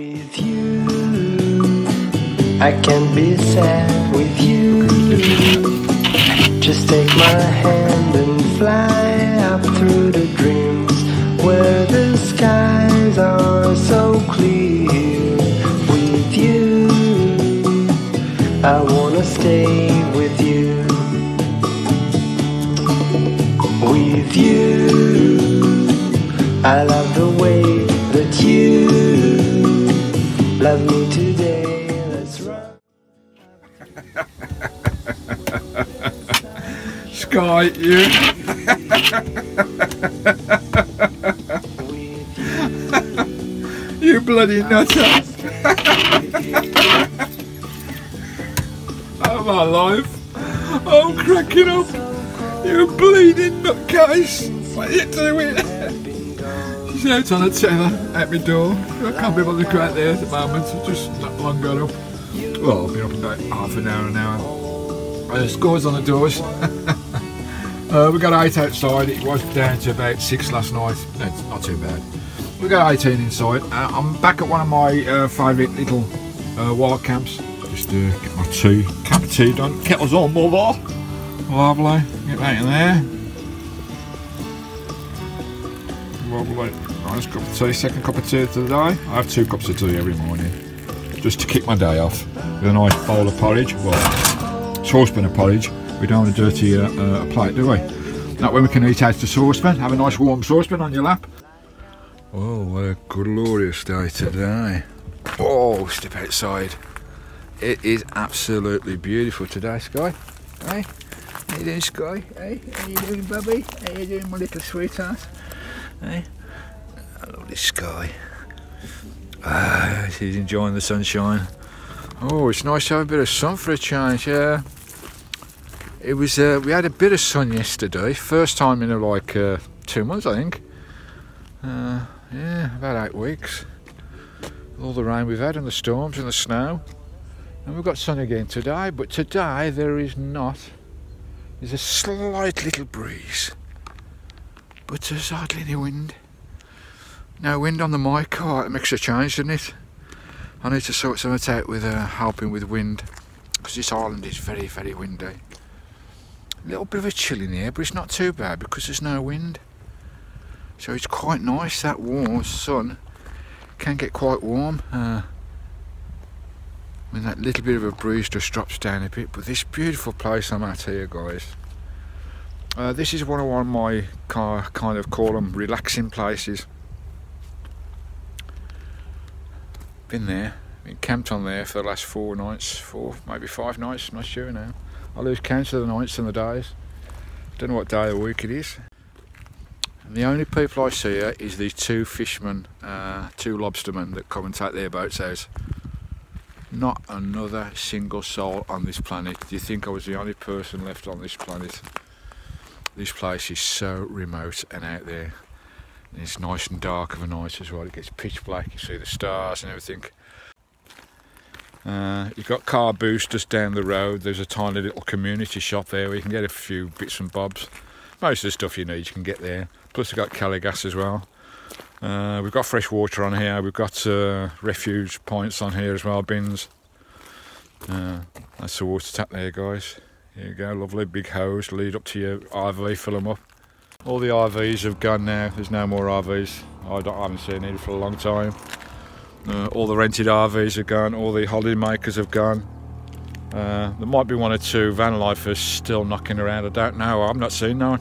With you, I can be sad with you. Just take my hand and fly up through the dreams where the skies are so clear. With you, I wanna stay with you. With you, I love the way that you love me today. Let's run. Skye, you. You bloody nutter. Oh my life. I'm cracking up. You bleeding nutcase. What are you doing? She's out on a tether at my door. I can't be bothered to go out there at the moment. I've just not long got up. Well, I've been up about half an hour. Scores on the doors. We got 8 outside. It was down to about 6 last night. No, it's not too bad. We got 18 inside. I'm back at one of my favourite little wild camps. Just get my cup of tea done. Kettle's on, mother. Lovely. Get that in there. Lovely. Nice cup of tea. Second cup of tea of the day. I have 2 cups of tea every morning, just to kick my day off. With a nice bowl of porridge. Well, saucepan of porridge. We don't want to dirty a plate, do we? That way we can eat out the saucepan. Have a nice warm saucepan on your lap. Oh, what a glorious day today. Oh, step outside. It is absolutely beautiful today, Skye. Hey, how you doing, Skye? Hey, how you doing, Bubby? How you doing, my little sweetheart? Hey, lovely Skye. She's enjoying the sunshine. Oh, it's nice to have a bit of sun for a change, yeah. It was, we had a bit of sun yesterday, first time in like 2 months, I think. Yeah, about 8 weeks. All the rain we've had and the storms and the snow. And we've got sun again today, but today there is not. There's a slight little breeze, but there's hardly any wind. No wind on the mic. Oh, it makes a change, doesn't it? I need to sort something out with helping with wind, because this island is very, very windy. A little bit of a chill in here, but it's not too bad because there's no wind. So it's quite nice. That warm sun can get quite warm. When that little bit of a breeze just drops down a bit. But this beautiful place I'm at here, guys. This is one of my kind of call them relaxing places. Been there, been camped on there for the last 4 nights, maybe 5 nights. I'm not sure now. I lose count of the nights and the days. Don't know what day of the week it is. And the only people I see here is these 2 fishermen, 2 lobstermen that come and take their boats out. Not another single soul on this planet. Do you think I was the only person left on this planet? This place is so remote and out there. And it's nice and dark of a night as well. It gets pitch black, you see the stars and everything. You've got Car Boost just down the road. There's a tiny little community shop there where you can get a few bits and bobs. Most of the stuff you need you can get there. Plus we've got Cali gas as well. We've got fresh water on here. We've got refuge points on here as well, bins. That's the water tap there, guys. Here you go, lovely big hose, lead up to your RV, fill them up. All the RVs have gone now. There's no more RVs. I haven't seen any for a long time. All the rented RVs are gone, all the holiday makers have gone. There might be 1 or 2 Vanlifers still knocking around, I don't know, I've not seen no one.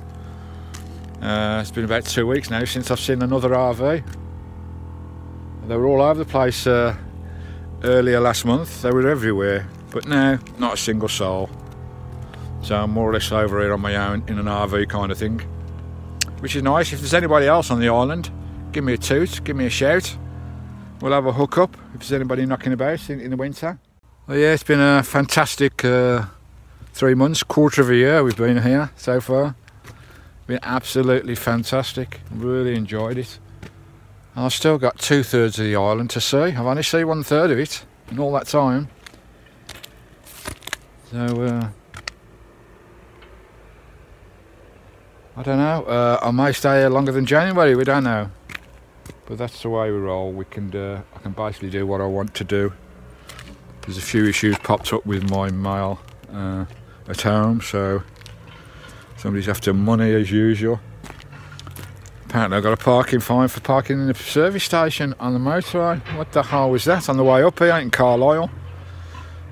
It's been about 2 weeks now since I've seen another RV. They were all over the place earlier last month, they were everywhere, but now, not a single soul. So I'm more or less over here on my own in an RV kind of thing, which is nice. If there's anybody else on the island, give me a toot, give me a shout. We'll have a hook up if there's anybody knocking about in the winter. Well, yeah, it's been a fantastic 3 months, quarter of a year we've been here so far. Been absolutely fantastic, really enjoyed it. And I've still got 2/3 of the island to see. I've only seen 1/3 of it in all that time. So I don't know, I may stay here longer than January, we don't know. but that's the way we roll. I can basically do what I want to do. There's a few issues popped up with my mail at home, so somebody's after money as usual. Apparently I got a parking fine for parking in the service station on the motorway. What the hell was that on the way up here? Ain't in Carlisle.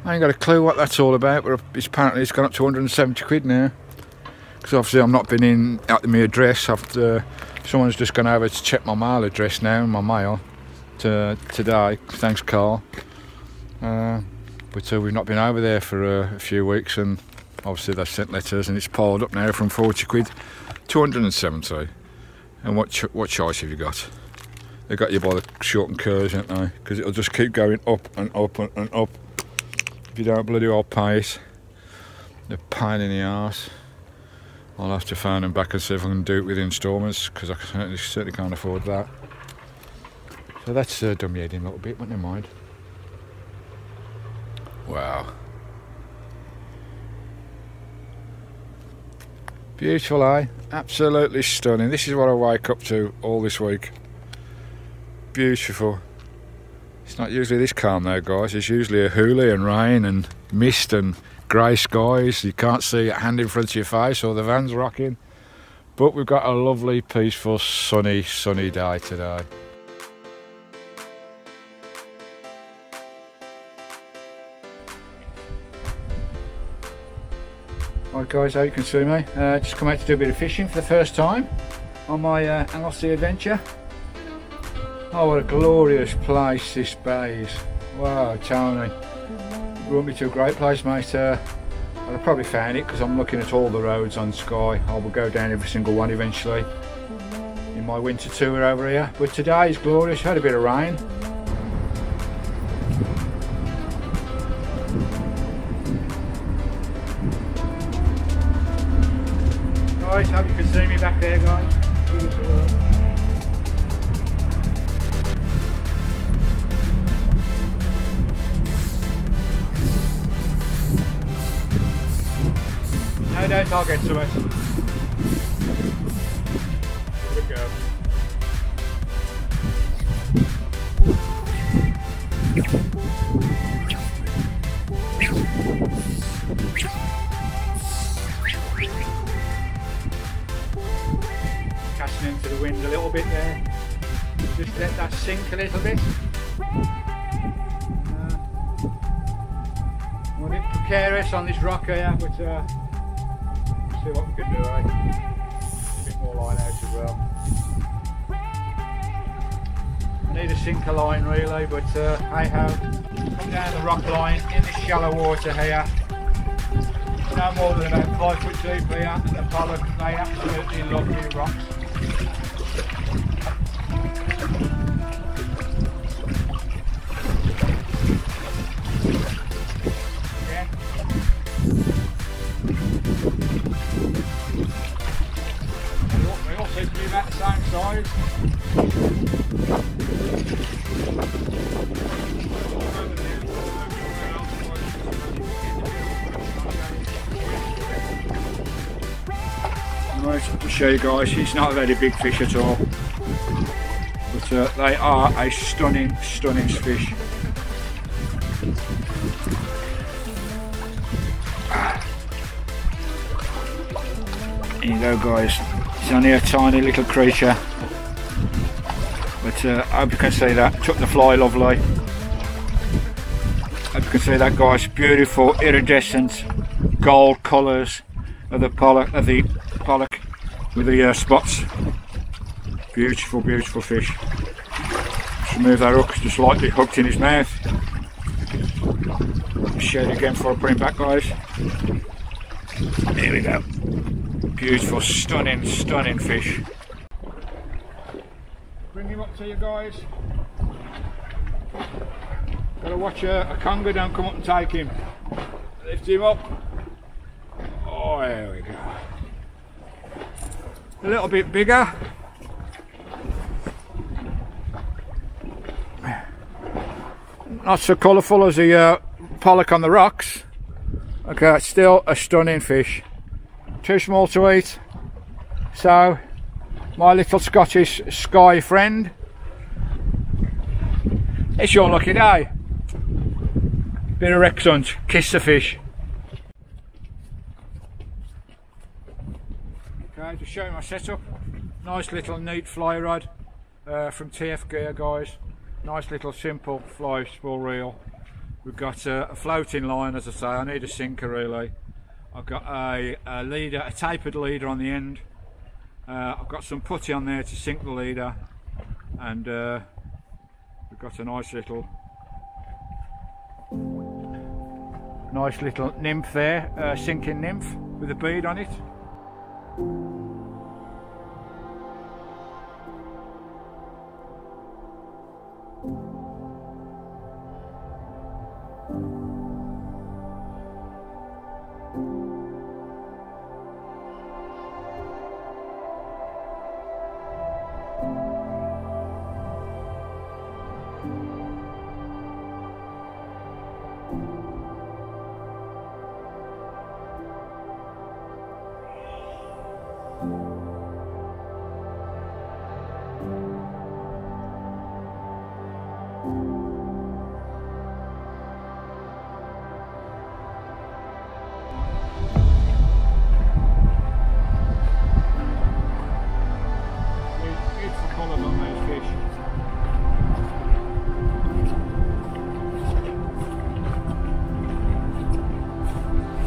I ain't got a clue what that's all about, but apparently it's gone up to 170 quid now. Because obviously I've not been in at my address. Someone's just gone over to check my mail address now, my mail, today. Thanks, Carl. But we've not been over there for a few weeks, and obviously they've sent letters, and it's piled up now from 40 quid to 170. And what choice have you got? They got you by the short and curls, haven't they? Because it'll just keep going up and up and up if you don't bloody well pay it. They're a pain in the arse. I'll have to phone them back and see if I can do it with instalments, because I certainly can't afford that. So that's done me head in a little bit, but never mind. Wow. Beautiful, eh? Absolutely stunning. This is what I wake up to all this week. Beautiful. It's not usually this calm though, guys. It's usually a hoolie and rain and mist and grey skies. You can't see a hand in front of your face or the van's rocking. But we've got a lovely, peaceful, sunny day today. Right guys, how you can see me, just come out to do a bit of fishing for the first time on my NLC adventure. Oh, what a glorious place this bay is. Wow, Tony, you brought me to a great place, mate. I've probably found it because I'm looking at all the roads on Skye. I will go down every single one eventually in my winter tour over here. But today is glorious, had a bit of rain. Guys, hope you can see me back there, guys. No doubt I'll get to it. Here we go. Casting into the wind a little bit there. Just let that sink a little bit. I'm a bit precarious on this rock here, but see what we can do, eh? A bit more line out as well. I need a sinker line really, but hey ho. Come down the rock line in this shallow water here. No more than about 5 foot deep here, and the pollock, they absolutely love these rocks. They all seem to be about the same size. Right, to show you guys, it's not a very big fish at all, but they are a stunning fish. There you go, guys. It's only a tiny little creature, but I hope you can see that. Took the fly lovely. Hope you can see that, guys. Beautiful iridescent gold colours of the pollock, with the spots. Beautiful fish. Just remove that hook, just lightly hooked in his mouth. Show it again before I put him back, guys. Here we go. Beautiful, stunning fish. Bring him up to you, guys. Gotta watch a conger don't come up and take him. Lift him up. Oh, there we go. A little bit bigger. Not so colourful as the pollock on the rocks. Okay, it's still a stunning fish. Too small to eat. So, my little Scottish Skye friend It's your lucky day. Bit of Rex hunt, kiss the fish. Okay, just showing my setup. Nice little neat fly rod from TF Gear, guys. Nice little simple fly spool reel. We've got a floating line, as I say. I need a sinker really. I've got a leader, a tapered leader on the end. I've got some putty on there to sink the leader, and we've got a nice little nymph there, sinking nymph with a bead on it.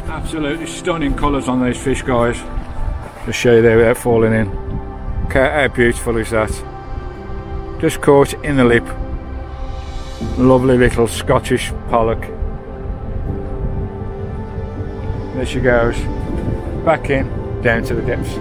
Absolutely stunning colours on these fish, guys. Just show you there without falling in. Okay, how beautiful is that? Just caught in the lip. Lovely little Scottish pollock. There she goes. Back in, down to the depths.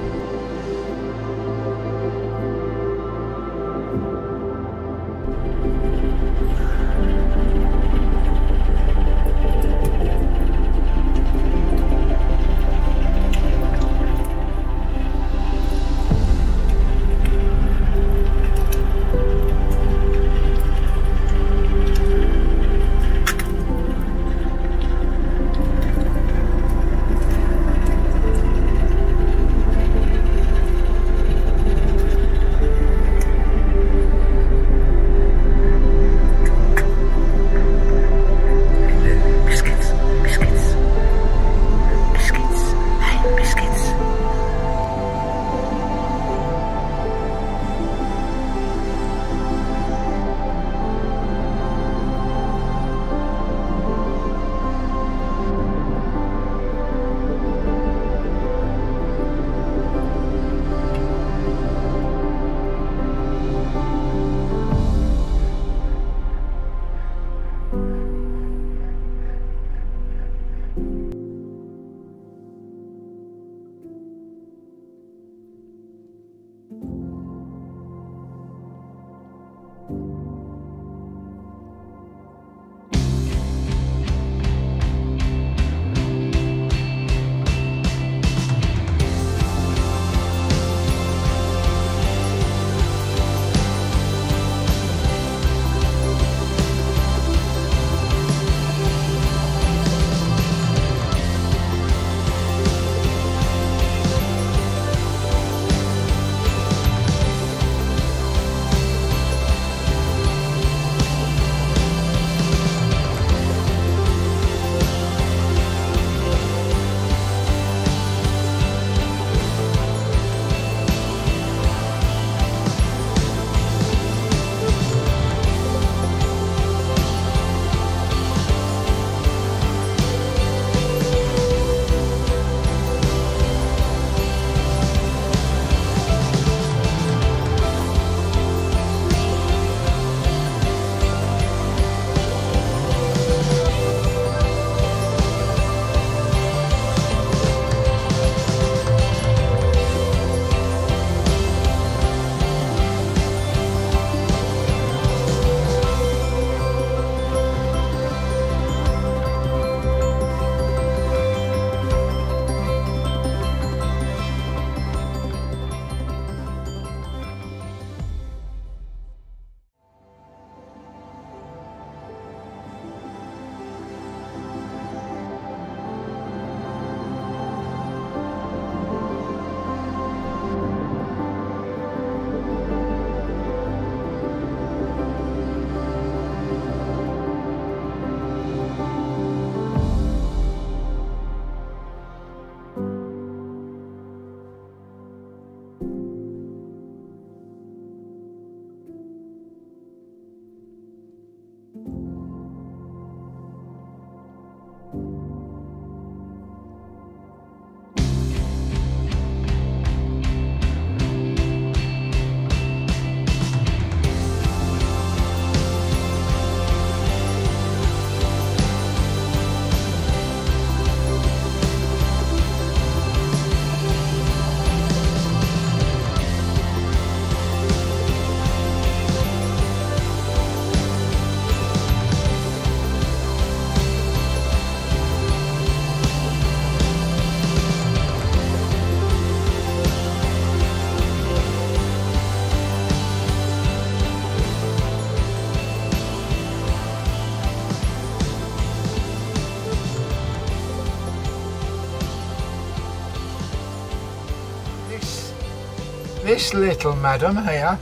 this little madam here,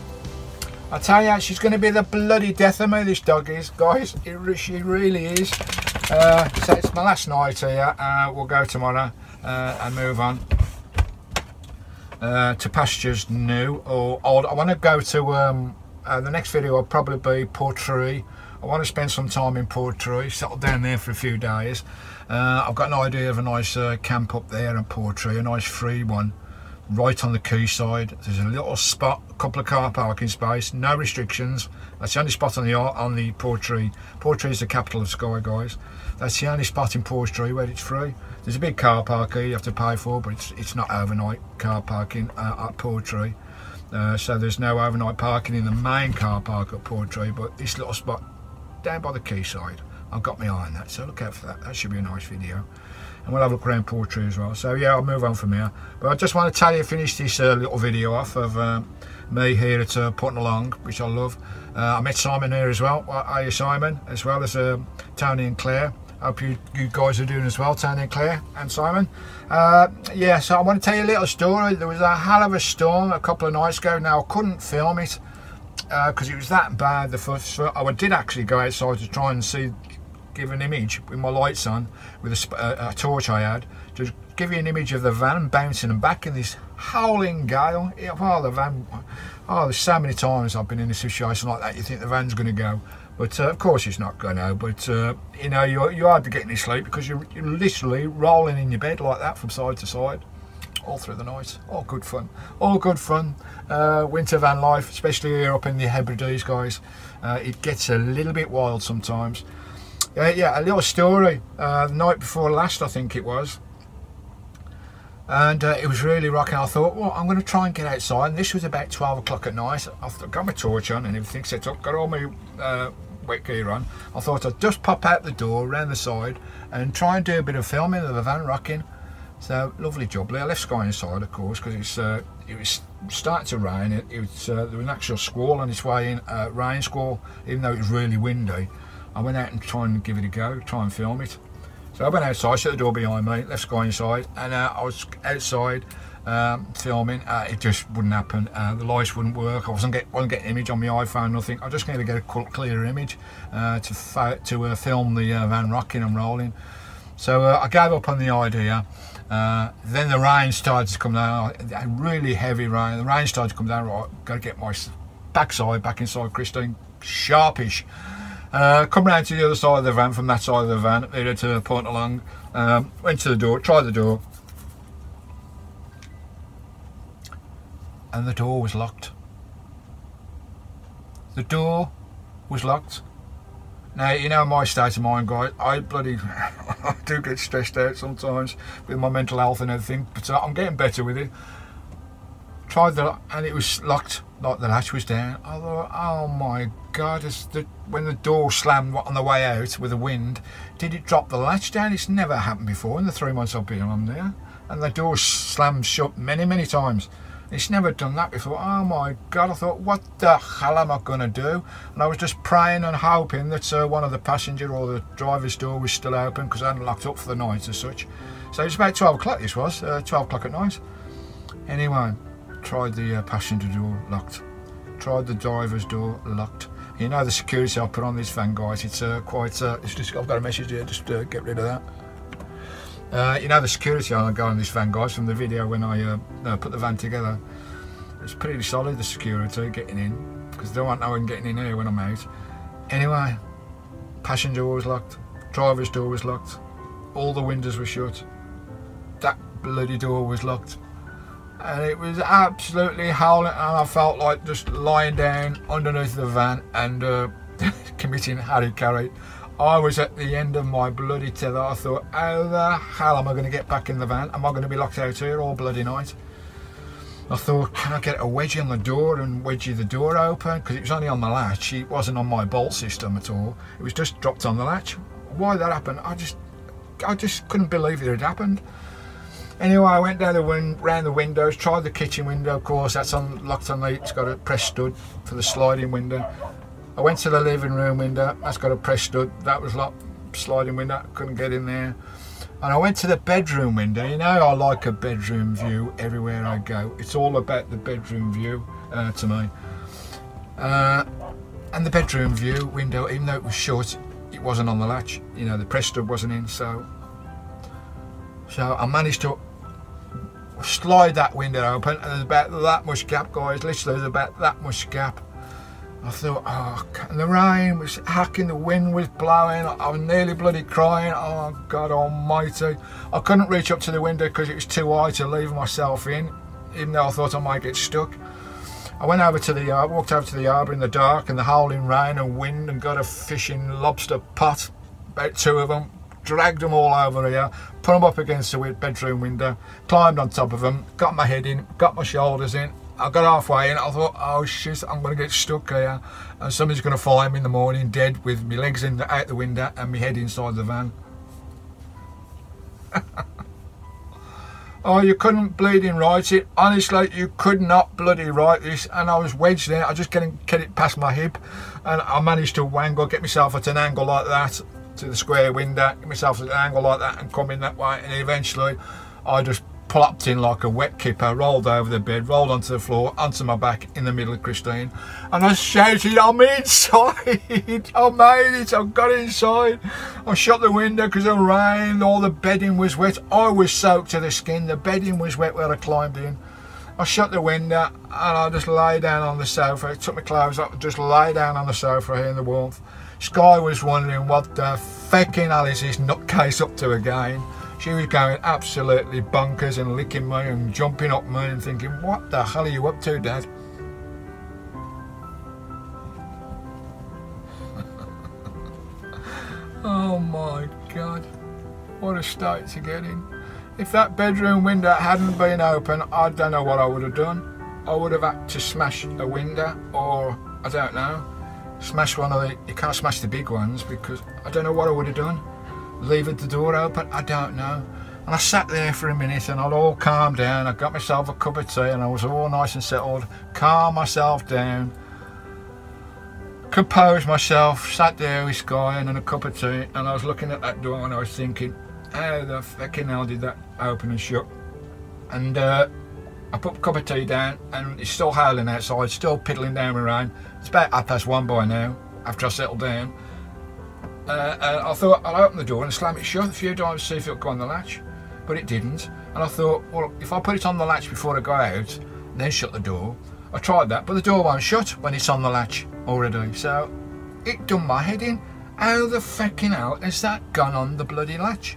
I tell you, she's going to be the bloody death of me, this dog is, guys. She really is. So it's my last night here. We'll go tomorrow and move on to pastures new or old. I want to go to the next video will probably be Portree. I want to spend some time in Portree, settle down there for a few days. I've got an idea of a nice camp up there in Portree, a nice free one, right on the quayside. There's a little spot, a couple of car parking space, no restrictions. That's the only spot on the Portree. Portree is the capital of Skye, guys. That's the only spot in Portree where it's free. There's a big car park here you have to pay for, but it's not overnight car parking at Portree. So there's no overnight parking in the main car park at Portree, but this little spot down by the quayside, I've got my eye on that, so look out for that. That should be a nice video, and we'll have a look around Portree as well. So yeah, I'll move on from here, but I just want to tell you, finish this little video off of me here at Portnalong, which I love. I met Simon here as well. Are you, Simon? As well as Tony and Claire. Hope you guys are doing as well, Tony and Claire and Simon. Yeah, so I want to tell you a little story. There was a hell of a storm a couple of nights ago. Now I couldn't film it because it was that bad. I did actually go outside to try and see, give an image with my lights on, with a torch I had, to give you an image of the van bouncing and back in this howling gale. Oh, the van, oh, there's so many times I've been in a situation like that, you think the van's going to go. But of course it's not going to, but you know, you're hard to get any sleep because you're literally rolling in your bed like that from side to side all through the night. All good fun, all good fun. Winter van life, especially here up in the Hebrides, guys. It gets a little bit wild sometimes. Yeah, a little story. The night before last, I think it was, and it was really rocking. I thought, well, I'm going to try and get outside, and this was about 12 o'clock at night. I've got my torch on and everything set up, got all my wet gear on. I thought I'd just pop out the door around the side and try and do a bit of filming of the van rocking. So lovely jubbly. I left Skye inside, of course, because it was starting to rain. There was an actual squall on its way in, rain squall, even though it was really windy. I went out and tried and give it a go, try and film it. So I went outside, shut the door behind me, left Skye inside, and I was outside filming. It just wouldn't happen. The lights wouldn't work. I wasn't getting an image on my iPhone, nothing. I just needed to get a clearer image to film the van rocking and rolling. So I gave up on the idea. Then the rain started to come down, a really heavy rain. The rain started to come down. Right, got to get my backside back inside Christine, sharpish. Come round to the other side of the van, from that side of the van, there to Portnalong. Went to the door, tried the door, and the door was locked. The door was locked. Now, you know my state of mind, guys. I do get stressed out sometimes with my mental health and everything, but I'm getting better with it. Tried and it was locked, like the latch was down. I thought, oh my God, when the door slammed on the way out with the wind, did it drop the latch down? It's never happened before in the 3 months I've been on there. And the door slammed shut many, many times. It's never done that before. Oh my God, I thought, what the hell am I going to do? And I was just praying and hoping that one of the passenger or the driver's door was still open, because I hadn't locked up for the night as such. So it's about 12 o'clock this was, 12 o'clock at night. Anyway, tried the passenger door, locked. Tried the driver's door, locked. You know the security I put on this van, guys, it's quite, it's just, I've got a message here, just get rid of that. You know the security I got on this van, guys, from the video when I put the van together. It's pretty solid, the security getting in, because there weren't no one getting in here when I'm out. Anyway, passenger door was locked, driver's door was locked, all the windows were shut, that bloody door was locked, and it was absolutely howling, and I felt like just lying down underneath the van and committing Harry Carry. I was at the end of my bloody tether. I thought, how the hell am I going to get back in the van? Am I going to be locked out here all bloody night? I thought, can I get a wedgie on the door and wedgie the door open? Because it was only on the latch. It wasn't on my bolt system at all. It was just dropped on the latch. Why that happened? I just couldn't believe it had happened. Anyway, I went down round the windows, tried the kitchen window, of course, that's locked on it's got a press stud for the sliding window. I went to the living room window, that's got a press stud, that was locked, sliding window, couldn't get in there. And I went to the bedroom window. You know, I like a bedroom view everywhere I go. It's all about the bedroom view to me. And the bedroom view window, even though it was shut, it wasn't on the latch. You know, the press stud wasn't in, so I managed to slide that window open, and there's about that much gap, guys. Literally, there's about that much gap. I thought, oh, and the rain was hacking, the wind was blowing, I was nearly bloody crying. Oh God almighty. I couldn't reach up to the window because it was too high to leave myself in, even though I thought I might get stuck. I went over to the yard, walked over to the harbour in the dark and the howling rain and wind, and got a fishing lobster pot, about 2 of them, dragged them all over here, put them up against the bedroom window, climbed on top of them, got my head in, got my shoulders in. I got halfway in, I thought, oh shit, I'm going to get stuck here, and somebody's going to find me in the morning dead with my legs out the window and my head inside the van. Oh, you couldn't bleeding write it. Honestly, you could not bloody write this. And I was wedged there. I just couldn't get it past my hip, and I managed to get myself at an angle like that to the square window, get myself at an angle like that and come in that way, and eventually I just plopped in like a wet kipper, rolled over the bed, rolled onto the floor, onto my back in the middle of Christine, and I shouted, I'm inside, I made it, I got inside. I shut the window because of the rain, all the bedding was wet, I was soaked to the skin, the bedding was wet where I climbed in. I shut the window and I just lay down on the sofa, took my clothes up, just lay down on the sofa here in the warmth. Skye was wondering what the fecking hell is this nutcase up to again. She was going absolutely bonkers and licking me and jumping up me and thinking, what the hell are you up to, Dad? Oh my God, what a state to get in. If that bedroom window hadn't been open, I don't know what I would have done. I would have had to smash a window, or I don't know, smash one of the, you can't smash the big ones because I don't know what I would have done. Leave the door open, I don't know. And I sat there for a minute and I'd all calmed down. I got myself a cup of tea and I was all nice and settled, calmed myself down, composed myself, sat there with Skye and a cup of tea, and I was looking at that door and I was thinking, how the fucking hell did that open and shut? And I put a cup of tea down and it's still howling outside, still piddling down with rain. It's about 1:30 by now, after I settled down. I thought I'd open the door and slam it shut a few times to see if it would go on the latch, but it didn't. And I thought, well, if I put it on the latch before I go out, then shut the door. I tried that, but the door won't shut when it's on the latch already. So it done my head in. How the fucking hell has that gone on the bloody latch?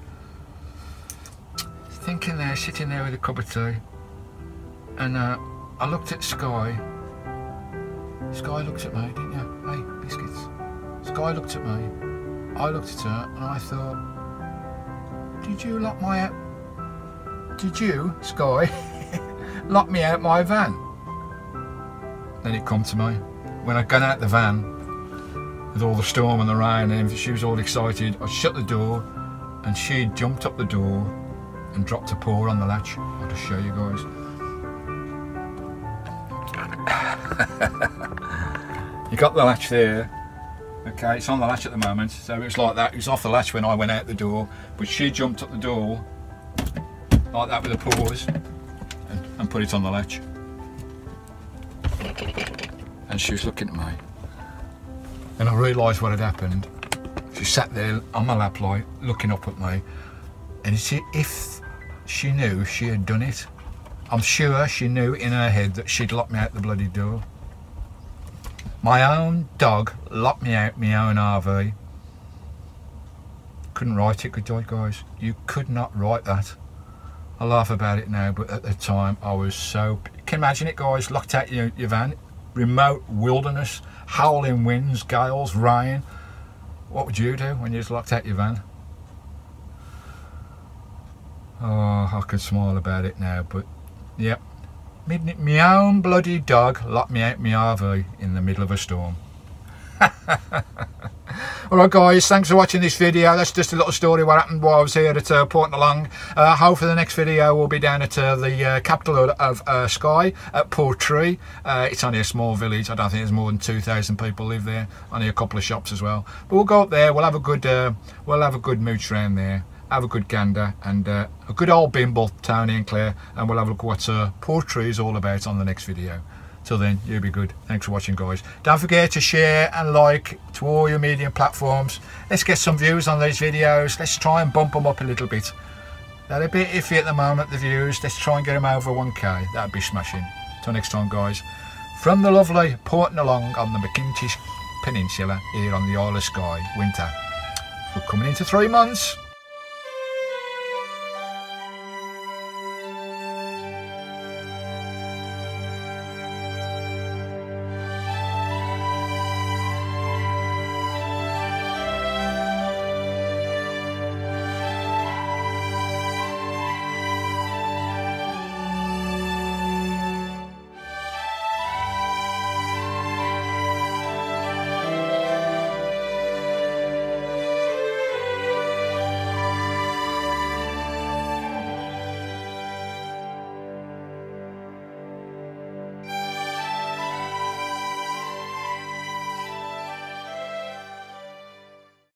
Thinking there, sitting there with a cup of tea, and I looked at Skye. Skye looked at me, didn't you? Hey, biscuits. Skye looked at me. I looked at her and I thought, did you lock my out? Did you, Skye, lock me out my van? Then it come to me when I'd gone out the van with all the storm and the rain, and she was all excited. I shut the door and she jumped up the door and dropped a paw on the latch. I'll just show you guys. You got the latch there. Okay, it's on the latch at the moment, so it was like that. It was off the latch when I went out the door, but she jumped up the door like that with her paws and put it on the latch. And she was looking at me, and I realised what had happened. She sat there on my lap like looking up at me, and if she knew she had done it, I'm sure she knew in her head that she'd locked me out the bloody door. My own dog locked me out my own RV. Couldn't write it, could I, guys? You could not write that. I laugh about it now, but at the time I was so... Can you imagine it, guys? Locked out your van, remote wilderness, howling winds, gales, rain. What would you do when you was locked out your van? Oh, I can smile about it now, but yep. My own bloody dog locked me out my RV in the middle of a storm. Alright guys, thanks for watching this video. That's just a little story what happened while I was here at Portnalong. Hopefully the next video will be down at the capital of Skye, at Portree. It's only a small village. I don't think there's more than 2,000 people live there. Only a couple of shops as well. But we'll go up there. We'll have a good mooch round there. have a good gander, and a good old bimble, Tony and Claire, and we'll have a look at what Portree is all about on the next video. Till then, you be good. Thanks for watching, guys. Don't forget to share and like to all your media platforms. Let's get some views on these videos. Let's try and bump them up a little bit. They're a bit iffy at the moment, the views. Let's try and get them over 1k. That'd be smashing. Till next time, guys. From the lovely Portnalong on the McIntyre Peninsula here on the Isle of Skye, winter. We're coming into 3 months.